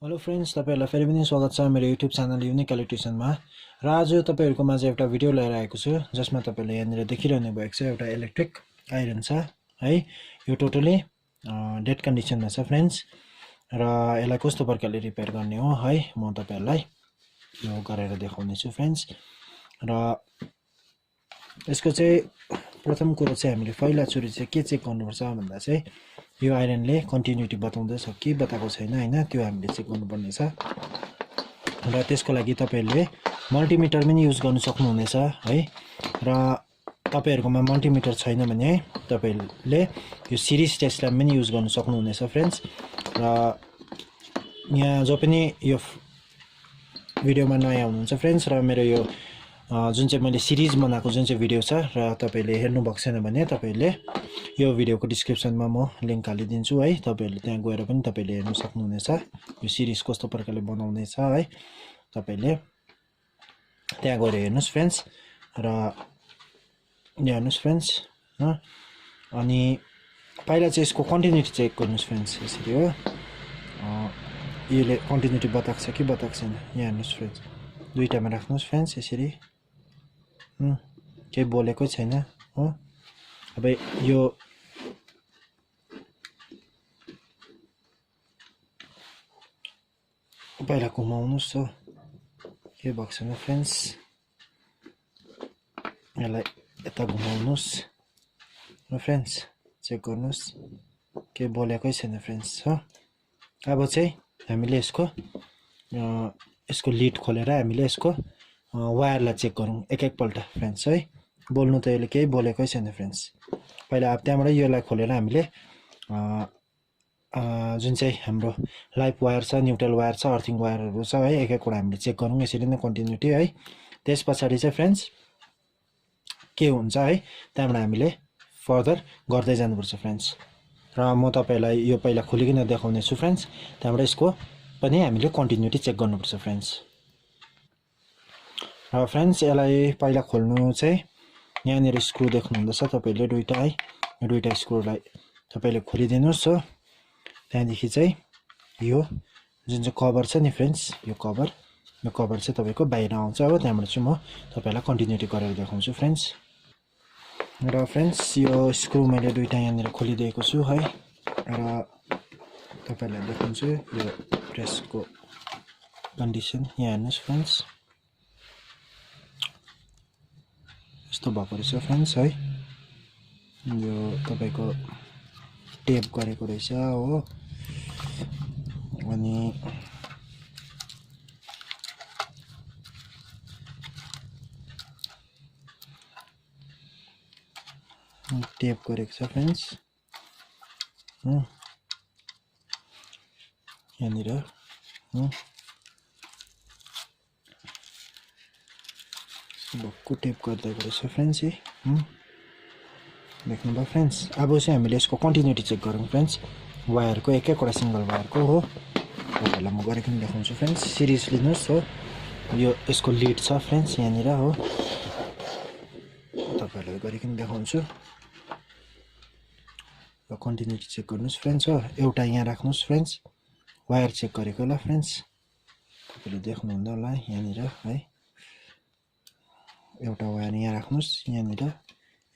Hello friends, तपाईहरुलाई फेरि पनि स्वागत छ मेरो युट्युब च्यानल युनिक इलेक्ट्रिशियनमा। र आज तपाईहरुको माझ एउटा भिडियो लिएर आएको छु जसमा तपाईले यहाँनिर देखिरहनु भएको छ एउटा इलेक्ट्रिक आइरन छ है। यो टोटली डेड कन्डिसनमा छ फ्रेन्ड्स र यसलाई कस्तो प्रकारले रिपेयर गर्ने हो है म तपाईहरुलाई यो गरेर देखाउने छु फ्रेन्ड्स। र यसको चाहिँ प्रथम कुरो चाहिँ हामीले पहिला सुरु चाहिँ के चेक गर्नुपर्छ भन्दा चाहिँ यो आइरनले कन्टिन्युटी बताउँदैछ कि बताएको छैन हैन, त्यो हामीले चेक गर्नुपर्ने छ। र त्यसको लागि तपाईहरुले मल्टिमिटर पनि युज गर्न सक्नुहुनेछ है। र तपाईहरुकोमा मल्टिमिटर छैन भने तपाईहरुले यो सिरिज टेस्ट ल्याम्प पनि युज गर्न सक्नुहुनेछ फ्रेन्ड्स। र यहाँ जो पनि यो भिडियोमा नयाँ हुनुहुन्छ फ्रेन्ड्स र मेरो यो जुन चाहिँ मैले सिरिज बनाएको जुन चाहिँ भिडियो छ र तपाईले हेर्नु भएको छैन भने तपाईले यो भिडियोको डिस्क्रिप्सनमा म लिंक हालिदिन्छु है। तपाईहरुले त्यहाँ गएर पनि तपाईले हेर्न सक्नुहुनेछ यो सिरिज कस्तो प्रकारले बनाउने छ है। तपाईले त्यहाँ गएर हेर्नुस् फ्रेन्ड्स र यहाँ हेर्नुस् फ्रेन्ड्स ह। अनि पहिला चाहिँ यसको कन्टिन्युटी चेक गर्नुस् फ्रेन्ड्स। यसरी हो, यसले कन्टिन्युटी बताएको छ कि बताएको छैन यहाँ हेर्नुस् फ्रेन्ड्स। दुईटामा राख्नुस् फ्रेन्ड्स यसरी। केही बोलेकै छैन हो। अब यो पहिला घुमाउनुस् हो, के भएको छैन फ्रेन्ड्स। यसलाई यता घुमाउनुस् र फ्रेन्ड्स चेक गर्नुस्, केही बोलेकै छैन फ्रेन्ड्स हो। अब चाहिँ हामीले यसको लिड खोलेर हामीले यसको वायरलाई चेक गरौँ एक-एकपल्ट फ्रेन्ड्स है। बोल्नु त यसले केही बोलेकै छैन फ्रेन्ड्स। पहिला अब त्यहाँबाट यसलाई खोलेर हामीले जुन चाहिँ हाम्रो लाइभ वायर छ, न्युट्रल वायर छ, अर्थिङ वायरहरू छ है, एक-एकवटा हामीले चेक गरौँ यसरी नै कन्टिन्युटी है। त्यस पछाडि चाहिँ फ्रेन्ड्स के हुन्छ है, त्यहाँबाट हामीले फर्दर गर्दै जानुपर्छ फ्रेन्ड्स। र म तपाईहरुलाई यो पहिला खोलिकिन देखाउने छु फ्रेन्ड्स। त्यहाँबाट यसको पनि हामीले कन्टिन्युटी चेक गर्नुपर्छ फ्रेन्ड्स। र फ्रेन्ड्स यसलाई पहिला खोल्नु चाहिँ यहाँनिर स्क्रु देख्नुहुँदैछ तपाईले दुईटा है। यो दुईटा स्क्रुलाई तपाईले खोलिदिनुस् हो। त्यहाँदेखि चाहिँ यो जुन चाहिँ कभर छ नि फ्रेन्ड्स, यो कभर चाहिँ तपाईको बाहिर आउँछ हो। त्यहाँबाट चाहिँ म तपाईलाई कन्टिन्युटी गरेर देखाउँछु फ्रेन्ड्स। र फ्रेन्ड्स यो स्क्रु मैले दुईटा यहाँनिर खोलिदिएको छु है। र तपाईलाई देखाउँछु यो प्रेसको कन्डिसन। यहाँ हेर्नुस् फ्रेन्ड्स, यस्तो भएको रहेछ फ्रेन्ड्स है। यो तपाईको टेप गरेको रहेछ हो। अनि टेप गरेको छ फ्रेन्ड्स यहाँनिर भक्कु टेप गरिदिएको रहेछ फ्रेन्ड्स है। देख्नुभयो फ्रेन्ड्स। अब चाहिँ हामीले यसको कन्टिन्युटी चेक गरौँ फ्रेन्ड्स, वायरको एक-एकवटा सिङ्गल वायरको हो। तपाईँहरूलाई म गरिकन देखाउँछु फ्रेन्ड्स। सिरिज लिनुहोस् हो। यो यसको लिड छ फ्रेन्ड्स यहाँनिर हो। तपाईँहरूलाई गरिकन देखाउँछु र कन्टिन्युटी चेक गर्नुहोस् फ्रेन्ड्स हो। एउटा यहाँ राख्नुहोस् फ्रेन्ड्स, वायर चेक गरेको होला फ्रेन्ड्स। तपाईँले देख्नुहुन्न होला यहाँनिर है। एउटा वायर यहाँ राख्नुहोस्, यहाँनिर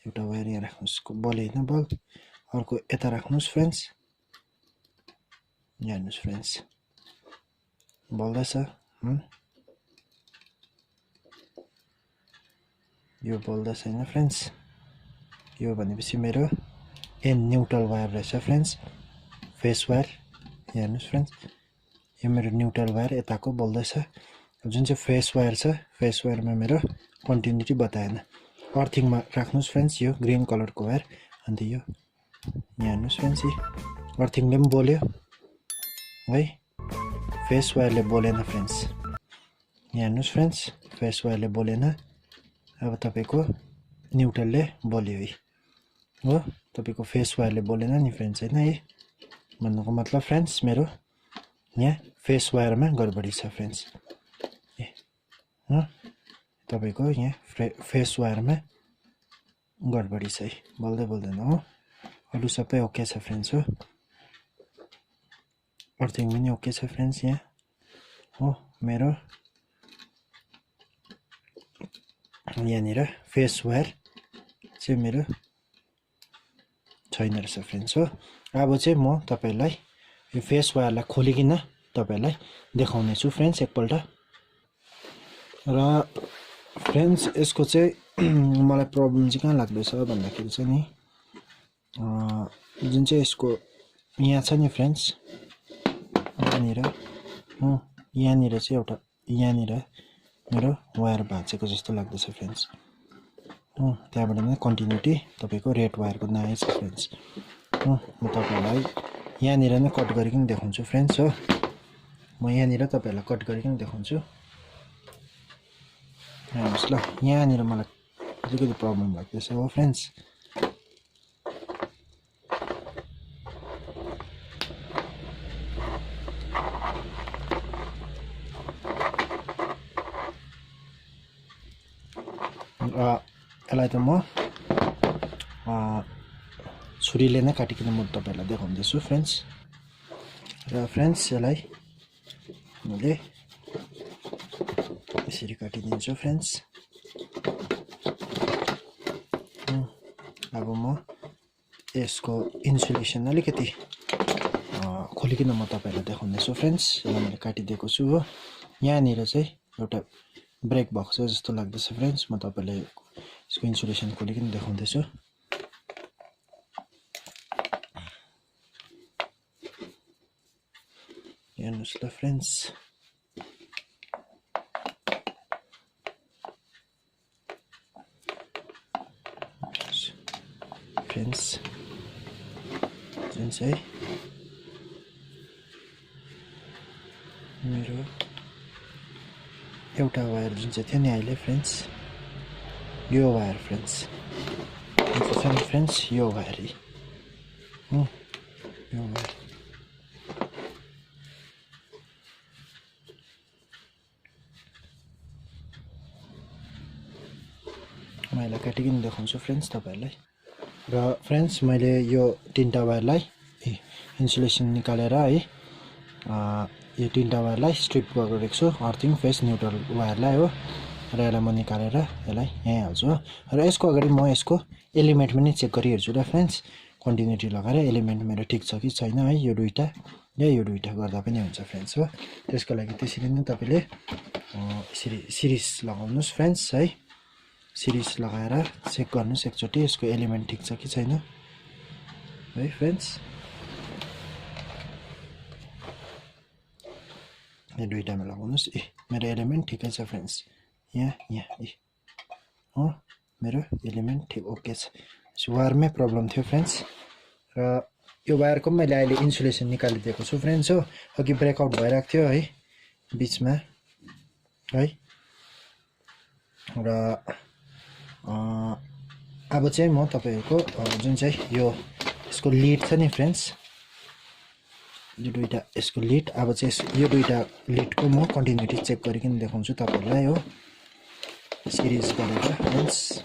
एउटा वायर यहाँ राख्नुहोस्। बल होइन बल। अर्को यता राख्नुहोस् फ्रेन्ड्स। यहाँ हेर्नुहोस् फ्रेन्ड्स, बल्दैछ। यो बल्दैछ होइन फ्रेन्ड्स। यो भनेपछि मेरो एन न्युट्रल वायर रहेछ फ्रेन्ड्स, फेस वायर। यहाँ हेर्नुहोस् फ्रेन्ड्स, यो मेरो न्युट्रल वायर यताको बल्दैछ। जुन चाहिँ फेस वायर छ, फेस वायरमा मेरो कन्टिन्युटी बताएन। अर्थिङमा राख्नुहोस् फ्रेन्ड्स यो ग्रीन कलरको वायर। अन्त यो यहाँ हेर्नुहोस् फ्रेन्ड्स, अर्थिङले पनि बोल्यो है, फेस वायरले बोलेन फ्रेन्ड्स। यहाँ हेर्नुहोस् फ्रेन्ड्स, फेस वायरले बोलेन। अब तपाईको न्युट्रलले बोल्यो है हो। तपाईको फेस वायरले बोलेन नि फ्रेन्ड्स हैन है। भन्नुको मतलब फ्रेन्ड्स मेरो यहाँ फेस वायरमा गडबडी छ फ्रेन्ड्स। तपाईको यहाँ फेस वायरमा गडबडी छ है, बोल्दै बोल्दैन हो। अरु सबै ओके छ फ्रेन्ड्स हो। अर्थिङ पनि ओके छ फ्रेन्ड्स यहाँ। हो मेरो यहाँनिर फेस वायर चाहिँ मेरो छैन रहेछ फ्रेन्ड्स हो। अब चाहिँ म तपाईहरुलाई यो फेस वायरलाई खोलिकिन तपाईहरुलाई देखाउने छु फ्रेन्ड्स एकपल्ट। र फ्रेन्ड्स यसको चाहिँ मलाई प्रब्लम चाहिँ कहाँ लाग्दैछ भन्दाखेरि चाहिँ नि जुन चाहिँ यसको यहाँ छ नि फ्रेन्ड्स यहाँनिर चाहिँ एउटा यहाँनिर मेरो वायर भाँचेको जस्तो लाग्दैछ फ्रेन्ड्स। त्यहाँबाट नै कन्टिन्युटी तपाईको रेड वायरको नआएछ फ्रेन्ड्स। म तपाईहरुलाई यहाँनिर नै कट गरिकन देखाउँछु फ्रेन्ड्स हो। म यहाँनिर तपाईहरुलाई कट गरिकन देखाउँछु। हेर्नुस् ल यहाँनिर मलाई अलिकति प्रब्लम लाग्दैछ हो फ्रेन्ड्स। यसलाई त म छुरीले नै काटिकिन म तपाईहरुलाई देखाउँदैछु फ्रेन्ड्स। र फ्रेन्ड्स यसलाई मैले यसरी काटिदिन्छु फ्रेन्ड्स। अब म यसको इन्सुलेसन अलिकति खोलिकिन म तपाईहरुलाई देखाउँदैछु फ्रेन्ड्स। यसलाई मैले काटिदिएको छु हो। यहाँनिर चाहिँ एउटा ब्रेक भएको छ जस्तो लाग्दैछ फ्रेन्ड्स। म तपाईहरुलाई यसको इन्सुलेसन खोलिकिन देखाउँदैछु। हेर्नुस् ल फ्रेन्ड्स। फ्रेन्ड्स जुन चाहिँ मेरो एउटा वायर जुन चाहिँ थियो नि अहिले फ्रेन्ड्स यो वायर फ्रेन्ड्स फ्रेन्ड्स यो वायर यो वायर मैले काटिकिन देखाउँछु फ्रेन्ड्स तपाईहरुलाई। र फ्रेन्ड्स मैले यो तीनटा वायरलाई इन्सुलेसन निकालेर है यो तीनटा वायरलाई स्ट्रिप गरेको छु अर्थिङ फेस न्युट्रल वायरलाई हो। र यसलाई म निकालेर यसलाई यहीँ हाल्छु हो। र यसको अगाडि म यसको एलिमेन्ट पनि चेक गरिहेर्छु ल फ्रेन्ड्स। कन्टिन्युटी लगाएर एलिमेन्ट मेरो ठिक छ कि छैन है यो दुईटा या यो दुईटा गर्दा पनि हुन्छ फ्रेन्ड्स हो। त्यसको लागि त्यसरी नै तपाईले सिरिज लगाउनुस् फ्रेन्ड्स है। सिरिज लगाएर चेक गर्नुस् एकचोटी यसको एलिमेन्ट ठिक छ कि छैन है फ्रेन्ड्स। यो दुईटामा लगाउनुस्। मेरो एलिमेन्ट ठिकै छ फ्रेन्ड्स। यहाँ हो मेरो एलिमेन्ट ठिक ओके छ। वायरमै प्रब्लम थियो फ्रेन्ड्स। र यो वायरको मैले अहिले इन्सुलेसन निकालिदिएको छु फ्रेन्ड्स हो। अघि ब्रेकआउट भइरहेको थियो है बिचमा है। र अब चाहिँ म तपाईहरुको जुन चाहिँ यो यसको लिड छ नि फ्रेन्ड्स यो दुईटा यसको लिड अब चाहिँ यो दुईटा लिडको म कन्टिन्युटी चेक गरिकन देखाउँछु तपाईहरुलाई हो सिरिज गरेर फ्रेन्ड्स।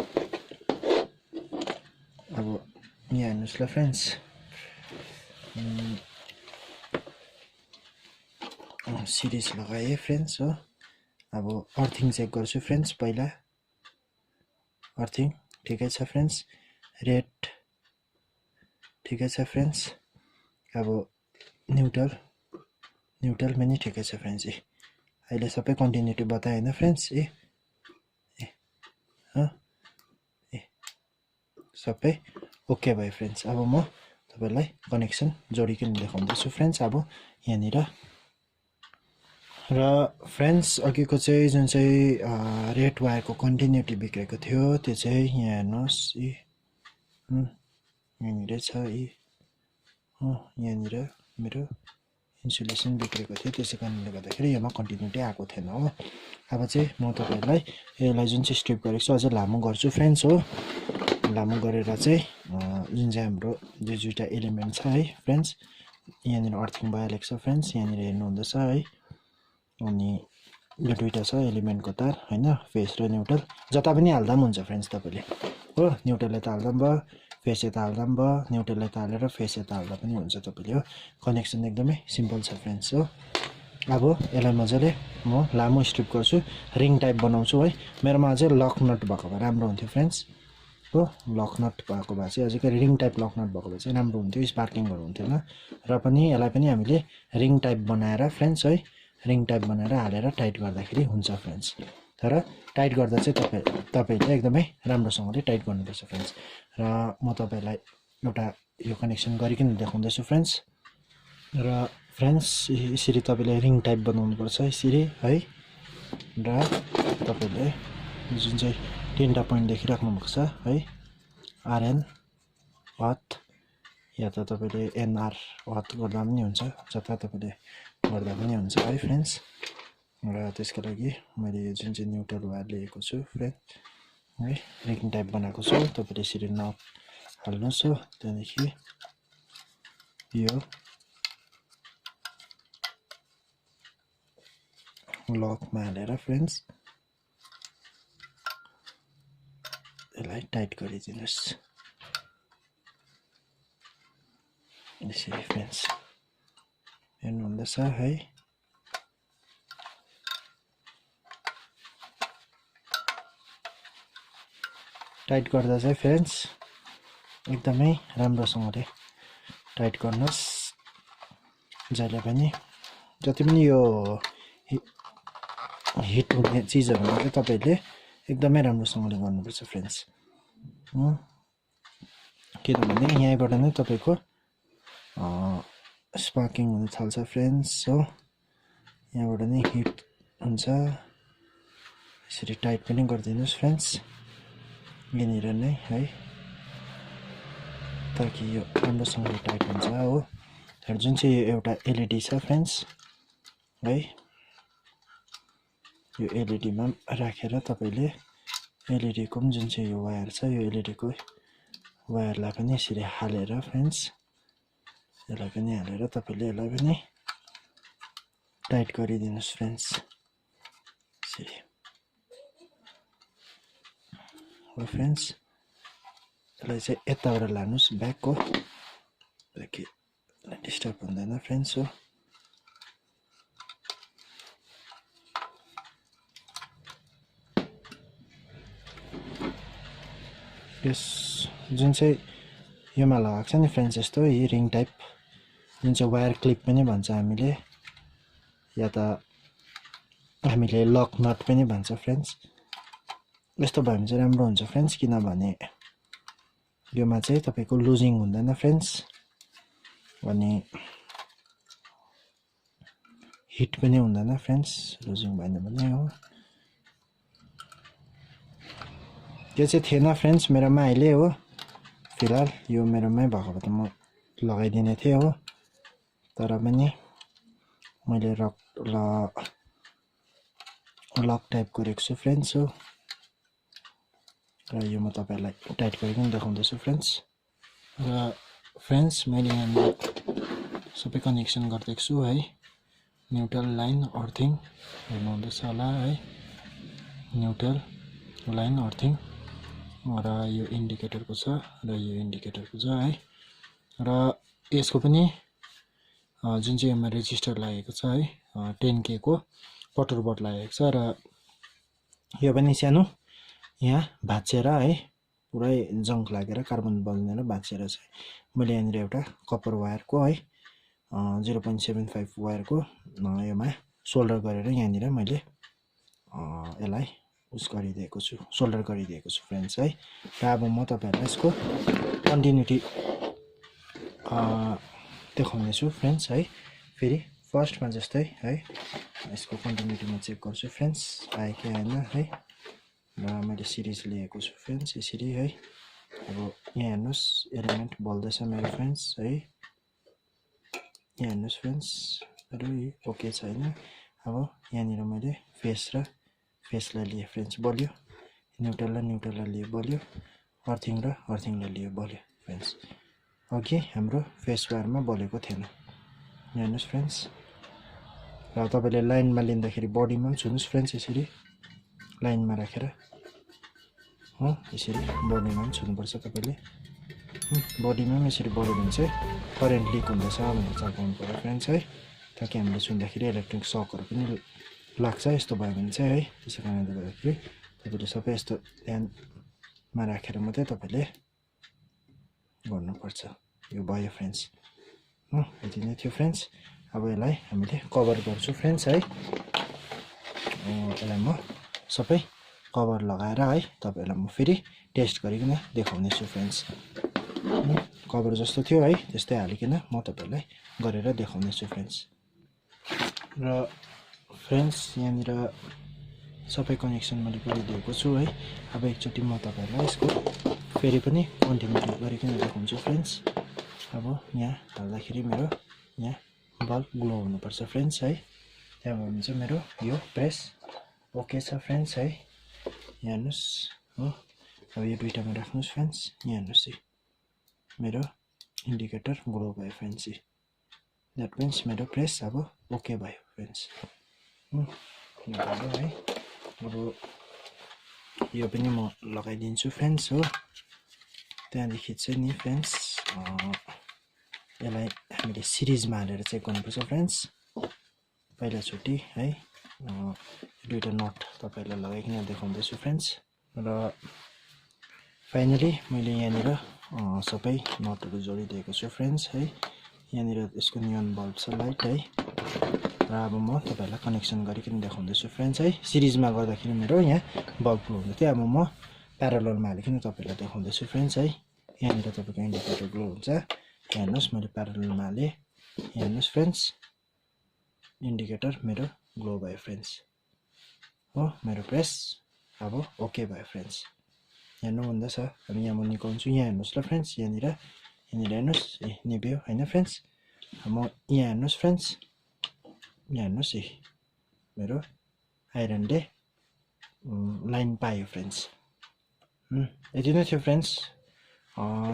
अब यहाँ हेर्नुस् ल फ्रेन्ड्स सिरिज लगाए फ्रेन्ड्स हो। अब अर्थिङ चेक गर्छु फ्रेन्ड्स। पहिला अर्थिङ ठिकै छ फ्रेन्ड्स। रेड ठिकै छ फ्रेन्ड्स। अब न्युट्रल पनि ठिकै छ फ्रेन्ड्स। अहिले सबै कन्टिन्युटी बताए हैन फ्रेन्ड्स। सबै ओके भयो फ्रेन्ड्स। अब म तपाईहरुलाई कनेक्सन जोडिकन देखाउँदैछु फ्रेन्ड्स। अब यहाँनिर र फ्रेन्ड्स अघिको चाहिँ जुन चाहिँ रेड वायरको कन्टिन्युटी बिग्रेको थियो त्यो चाहिँ यहाँ हेर्नुहोस् यहाँनिर छ यहाँनिर मेरो इन्सुलेसन बिग्रेको थियो त्यसै कारणले गर्दाखेरि यसमा कन्टिन्युटी आएको थिएन हो। अब चाहिँ म तपाईहरुलाई यसलाई जुन चाहिँ स्ट्रिप गरेको छु अझै लामो गर्छु फ्रेन्ड्स हो। लामो गरेर चाहिँ जुन चाहिँ हाम्रो यो दुईटा एलिमेन्ट छ है फ्रेन्ड्स यहाँनिर अर्थिङ भइहालेको छ फ्रेन्ड्स। यहाँनिर हेर्नु हुँदैछ है। अनि यो दुईटा छ एलिमेन्टको तार हैन फेस र न्युट्रल जता पनि हाल्दा पनि हुन्छ फ्रेन्ड्स तपाईले हो। न्युट्रल यता हाल्दा पनि भयो फेस यता हाल्दा पनि भयो न्युट्रल यता हालेर फेस यता हाल्दा पनि हुन्छ तपाईले हो। कनेक्सन एकदमै सिम्पल छ फ्रेन्ड्स हो। अब यसलाई मजाले म लामो स्ट्रिप गर्छु, रिङ टाइप बनाउँछु है। मेरोमा अझै लक नट भएको भए राम्रो हुन्थ्यो फ्रेन्ड्स हो। लक नट भएको भए चाहिँ अझै रिङ टाइप लक नट भएको भए चाहिँ राम्रो हुन्थ्यो, स्पार्किङहरू हुन्थेन। र पनि यसलाई पनि हामीले रिङ टाइप बनाएर फ्रेन्ड्स है, रिङ टाइप बनाएर हालेर टाइट गर्दाखेरि हुन्छ फ्रेन्ड्स। तर टाइट गर्दा चाहिँ तपाईँहरूले एकदमै राम्रोसँगले टाइट गर्नुपर्छ फ्रेन्ड्स। र म तपाईँलाई एउटा यो कनेक्सन गरिकन देखाउँदैछु फ्रेन्ड्स। र फ्रेन्ड्स यसरी तपाईँले रिङ टाइप बनाउनुपर्छ यसरी है। र तपाईँले जुन चाहिँ 3टा पोइन्ट देखिराख्नु भएको छ है, आरएन हत या त तपाईँले एनआर हत गर्दा पनि हुन्छ, जता तपाईँले गर्दा पनि हुन्छ है फ्रेन्ड्स। र त्यसको लागि मैले यो जुन चाहिँ न्युट्रल वायर लिएको छु फ्रेन्ड है, रिङ टाइप बनाएको छु। तपाईँले यसरी नट हाल्नुहोस् हो, त्यहाँदेखि यो लकमा हालेर फ्रेन्ड्स यसलाई टाइट गरिदिनुहोस् यसरी फ्रेन्ड्स। हेर्नुहुँदैछ है, टाइट गर्दा चाहिँ फ्रेन्ड्स एकदमै राम्रोसँगले टाइट गर्नुहोस्। जहिले पनि जति पनि यो हिट हुने चिजहरूमा चाहिँ तपाईँले एकदमै राम्रोसँगले गर्नुपर्छ फ्रेन्ड्स। किनभने यहीँबाट नै तपाईँको स्पार्किङ हुन थाल्छ फ्रेन्ड्स हो, यहाँबाट नै हिट हुन्छ। यसरी टाइट पनि गरिदिनुहोस् फ्रेन्ड्स यहाँनिर नै है, ताकि यो राम्रोसँगले टाइट हुन्छ हो। तर जुन चाहिँ यो एउटा एलइडी छ फ्रेन्ड्स है, यो एलइडीमा राखेर तपाईँले एलइडीको पनि जुन चाहिँ यो वायर छ, यो एलइडीको वायरलाई पनि यसरी हालेर फ्रेन्ड्स यसलाई पनि हालेर तपाईँले यसलाई पनि टाइट गरिदिनुहोस् फ्रेन्ड्स यसरी हो फ्रेन्ड्स। यसलाई चाहिँ यताबाट लानुहोस् ब्याक हो, ताकि डिस्टर्ब हुँदैन फ्रेन्ड्स हो। यस जुन चाहिँ योमा लगाएको छ नि फ्रेन्ड्स, यस्तो यी रिङ टाइप जुन चाहिँ वायर क्लिप पनि भन्छ हामीले, या त हामीले लक नट पनि भन्छ फ्रेन्ड्स। यस्तो भयो भने चाहिँ राम्रो हुन्छ फ्रेन्ड्स, किनभने योमा चाहिँ तपाईँको लुजिङ हुँदैन फ्रेन्ड्स, अनि हिट पनि हुँदैन फ्रेन्ड्स, लुजिङ भएन भने हो। त्यो चाहिँ थिएन फ्रेन्ड्स मेरोमा अहिले हो, फिलहाल यो मेरोमै भएको भए त म लगाइदिने थिएँ हो। तर पनि मैले लक टाइप गरेको छु फ्रेन्ड्स हो। र यो म तपाईँलाई टाइट गरिकन देखाउँदैछु फ्रेन्ड्स। र फ्रेन्ड्स मैले यहाँनिर सबै कनेक्सन गरिदिएको छु है, न्युट्रल लाइन अर्थिङ हेर्नुहुँदैछ होला है, न्युट्रल लाइन अर्थिङ र यो इन्डिकेटरको छ र यो इन्डिकेटरको छ है। र यसको पनि जुन चाहिँ यसमा रेजिस्टर लागेको छ है 10K को पटर बोर्ड लागेको छ। र यो पनि सानो यहाँ भाँचिएर है, पुरै जङ्क लागेर कार्बन बल्नेर भाँचिएर चाहिँ मैले यहाँनिर एउटा कपर वायरको है 0.75 वायरको योमा सोल्डर गरेर यहाँनिर मैले यसलाई उस गरिदिएको छु, सोल्डर गरिदिएको छु फ्रेन्ड्स है। र अब म तपाईँहरूलाई यसको कन्टिन्युटी देखाउने छु फ्रेन्ड्स है। फेरि फर्स्टमा जस्तै है यसको कन्टिन्युटी म चेक गर्छु फ्रेन्ड्स, आयो कि आएन है। र मैले सिरिज लिएको छु फ्रेन्ड्स यसरी है। अब यहाँ हेर्नुहोस् एलिमेन्ट बल्दैछ मेरो फ्रेन्ड्स है, यहाँ हेर्नुहोस् फ्रेन्ड्स अरू ओके छैन। अब यहाँनिर मैले फेसलाई लिएँ फ्रेन्ड्स बल्यो, न्युट्रललाई लियो बल्यो, अर्थिङलाई लियो बल्यो फ्रेन्ड्स। अघि हाम्रो फेस वायरमा बलेको थिएन, यहाँ हेर्नुहोस् फ्रेन्ड्स। र तपाईँले लाइनमा लिँदाखेरि बडीमा पनि छुनुहोस् फ्रेन्ड्स यसरी लाइनमा राखेर हो, यसरी बडीमा पनि छुनुपर्छ तपाईँले। बडीमा पनि यसरी बल्यो भने चाहिँ करेन्ट लिक हुँदैछ भनेर चाल पाउनु पऱ्यो फ्रेन्ड्स है। ताकि हामीले छुँदाखेरि इलेक्ट्रिक सकहरू पनि लाग्छ यस्तो भयो भने चाहिँ है त्यसै कारणले गर्दाखेरि तपाईँले सबै यस्तो ध्यानमा राखेर मात्रै तपाईँले गर्नुपर्छ यो भयो फ्रेन्ड्स यति नै थियो फ्रेन्ड्स अब यसलाई हामीले कभर गर्छु फ्रेन्ड्स है यसलाई म सबै कभर लगाएर है तपाईँलाई म फेरि टेस्ट गरिकन देखाउने छु फ्रेन्ड्स कभर जस्तो थियो है त्यस्तै हालिकन म तपाईँलाई गरेर देखाउने छु फ्रेन्ड्स र फ्रेन्ड्स यहाँनिर सबै कनेक्सन मैले गरिदिएको छु है अब एकचोटि म तपाईँलाई यसको फेरि पनि कन्टिन्यू गरिकन देखाउँछु फ्रेन्ड्स अब यहाँ हाल्दाखेरि मेरो यहाँ बल्ब ग्लो हुनुपर्छ फ्रेन्ड्स है त्यहाँबाट चाहिँ मेरो यो प्रेस ओके छ फ्रेन्ड्स है यहाँ हेर्नुहोस् हो अब यो दुईटामा राख्नुहोस् फ्रेन्ड्स यहाँ हेर्नुहोस् है मेरो इन्डिकेटर ग्लो भयो फ्रेन्ड्स द्याट मिन्स मेरो प्रेस अब ओके भयो फ्रेन्ड्स यो भयो है अब यो पनि म लगाइदिन्छु फ्रेन्ड्स हो त्यहाँदेखि चाहिँ नि फ्रेन्ड्स यसलाई हामीले सिरिजमा हालेर चेक गर्नुपर्छ फ्रेन्ड्स पहिलाचोटि है दुईटा नट तपाईँलाई लगाइकन देखाउँदैछु फ्रेन्ड्स र फाइनली मैले यहाँनिर सबै नटहरू जोडिदिएको छु फ्रेन्ड्स है यहाँनिर यसको नियन बल्ब छ लाइट है र अब म तपाईँलाई कनेक्सन गरिकन देखाउँदैछु फ्रेन्ड्स है सिरिजमा गर्दाखेरि मेरो यहाँ बल्ब ग्लो हुँदै थियो अब म प्याराललमा हालिकन तपाईँलाई देखाउँदैछु फ्रेन्ड्स है यहाँनिर तपाईँको इन्डिकेटर ग्लो हुन्छ यहाँ हेर्नुहोस् मैले प्याराललमा हालेँ यहाँ हेर्नुहोस् फ्रेन्ड्स इन्डिकेटर मेरो ग्लो भयो फ्रेन्ड्स हो मेरो प्रेस अब ओके भयो फ्रेन्ड्स हेर्नु हुँदैछ अब यहाँ म निकाल्छु यहाँ हेर्नुहोस् ल फ्रेन्ड्स यहाँनिर हेर्नुहोस् ए निभ्यो होइन फ्रेन्ड्स म यहाँ हेर्नुहोस् फ्रेन्ड्स यहाँ हेर्नुहोस् है मेरो आइरनले लाइन पायो फ्रेन्ड्स यति नै थियो फ्रेन्ड्स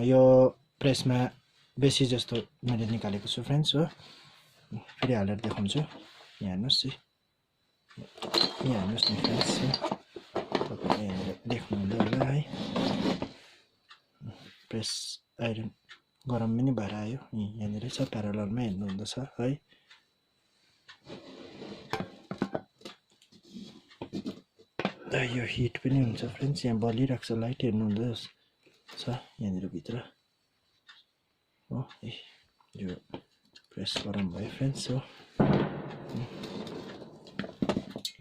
यो प्रेसमा बेसी जस्तो मैले निकालेको छु फ्रेन्ड्स हो फेरि हालेर देखाउँछु यहाँ हेर्नुहोस् है यहाँ हेर्नुहोस् न फ्रेन्ड्स तपाईँले यहाँनिर देख्नुहुँदै होला है प्रेस आइरन गरम पनि भएर आयो यहाँनिर छ प्याराललमा हेर्नुहुँदैछ है यो हिट पनि हुन्छ फ्रेन्ड्स यहाँ बलिरहेको छ लाइट हेर्नुहुँदैछ यहाँनिर भित्र हो ए यो प्रेस गरम भयो फ्रेन्ड्स हो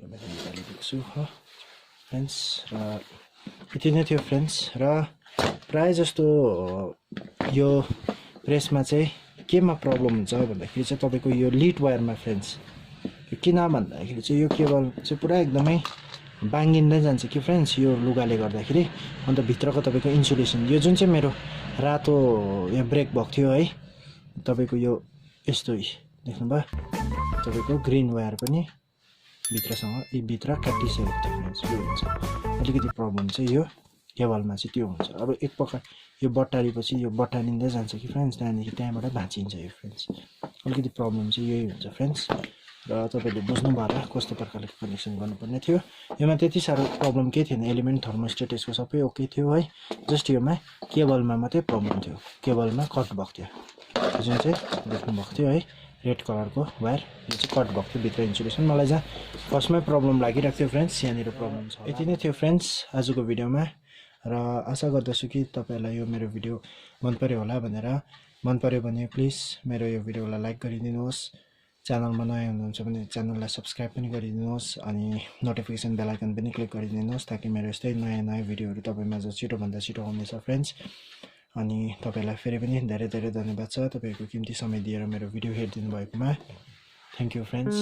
मैले निकालिदिएको छु हो फ्रेन्ड्स र यति नै थियो फ्रेन्ड्स र प्राय जस्तो यो प्रेसमा चाहिँ केमा प्रब्लम हुन्छ भन्दाखेरि चाहिँ तपाईँको यो लिड वायरमा फ्रेन्ड्स किन भन्दाखेरि चाहिँ यो केबल चाहिँ पुरा एकदमै बाङ्गिँदै जान्छ कि फ्रेन्ड्स यो लुगाले गर्दाखेरि अन्त भित्रको तपाईँको इन्सुलेसन यो जुन चाहिँ मेरो रातो यहाँ ब्रेक भएको थियो है तपाईँको यो यस्तो देख्नुभयो तपाईँको ग्रिन वायर पनि भित्रसँग भित्र काटिसकेको थियो फ्रेन्ड्स यो हुन्छ अलिकति प्रब्लम चाहिँ यो केबलमा चाहिँ त्यो हुन्छ अब एक प्रकार यो बट्टारीपछि यो बट्टारिँदै जान्छ कि फ्रेन्ड्स त्यहाँदेखि त्यहाँबाट भाँचिन्छ यो फ्रेन्ड्स अलिकति प्रब्लम चाहिँ यही हुन्छ फ्रेन्ड्स र तपाईँले बुझ्नुभयो होला कस्तो प्रकारले कनेक्सन गर्नुपर्ने थियो योमा त्यति साह्रो प्रब्लम केही थिएन एलिमेन्ट थर्मोस्टेट यसको सबै ओके थियो है जस्ट योमा केबलमा मात्रै प्रब्लम थियो केबलमा कट भएको थियो जुन चाहिँ देख्नुभएको थियो है रेड कलरको वायर यो चाहिँ कट भएको थियो भित्र इन्सुलेसन मलाई जहाँ फर्स्टमै प्रब्लम लागिरहेको थियो फ्रेन्ड्स यहाँनिर प्रब्लम छ यति नै थियो फ्रेन्ड्स आजको भिडियोमा र आशा गर्दछु कि तपाईँलाई यो मेरो भिडियो मन पर्यो होला भनेर मन पर्यो भने प्लिज मेरो यो भिडियोलाई लाइक गरिदिनुहोस् च्यानलमा नयाँ हुनुहुन्छ भने च्यानललाई सब्सक्राइब पनि गरिदिनुहोस् अनि नोटिफिकेसन बेल आइकन पनि क्लिक गरिदिनुहोस् ताकि मेरो यस्तै नयाँ नयाँ भिडियोहरू तपाईँमा छिटोभन्दा छिटो आउनेछ फ्रेन्ड्स अनि तपाईँलाई फेरि पनि धेरै धेरै धन्यवाद छ तपाईँको कीमती समय दिएर मेरो भिडियो हेरिदिनु भएकोमा थ्याङ्क यू फ्रेन्ड्स